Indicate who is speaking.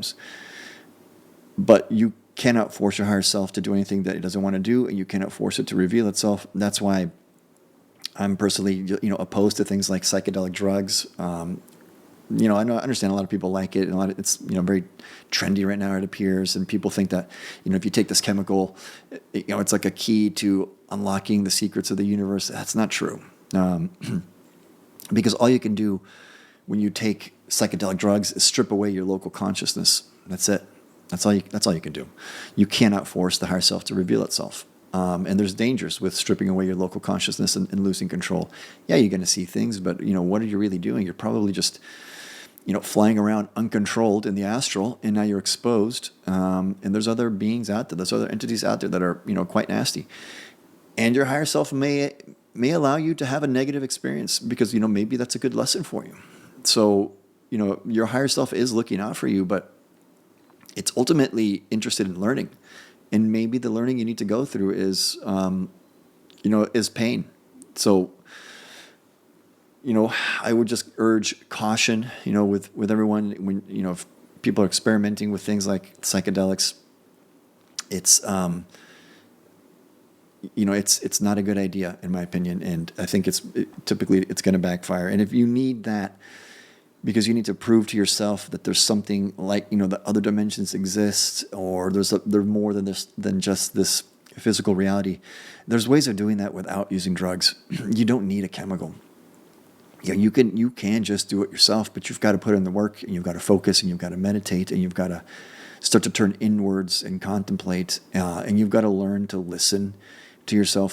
Speaker 1: sometimes. But you cannot force your higher self to do anything that it doesn't want to do, and you cannot force it to reveal itself. That's why I'm personally, opposed to things like psychedelic drugs. I understand a lot of people like it, and it's very trendy right now. It appears, and people think that if you take this chemical, it's like a key to unlocking the secrets of the universe. That's not true, because all you can do when you take psychedelic drugs is strip away your local consciousness. That's it. That's all you can do. You cannot force the higher self to reveal itself. And there's dangers with stripping away your local consciousness and losing control. Yeah, you're going to see things, but what are you really doing? You're probably just flying around uncontrolled in the astral, and now you're exposed. And there's other beings out there, there's other entities out there that are quite nasty. And your higher self may allow you to have a negative experience because maybe that's a good lesson for you. So your higher self is looking out for you, but it's ultimately interested in learning. And maybe the learning you need to go through is pain. So, I would just urge caution, with everyone when, if people are experimenting with things like psychedelics, it's not a good idea in my opinion. And I think typically it's going to backfire. And if you need that, because you need to prove to yourself that there's something like, that other dimensions exist, or there's more than just this physical reality. There's ways of doing that without using drugs. You don't need a chemical. You can just do it yourself, but you've got to put in the work, and you've got to focus, and you've got to meditate, and you've got to start to turn inwards and contemplate, and you've got to learn to listen to yourself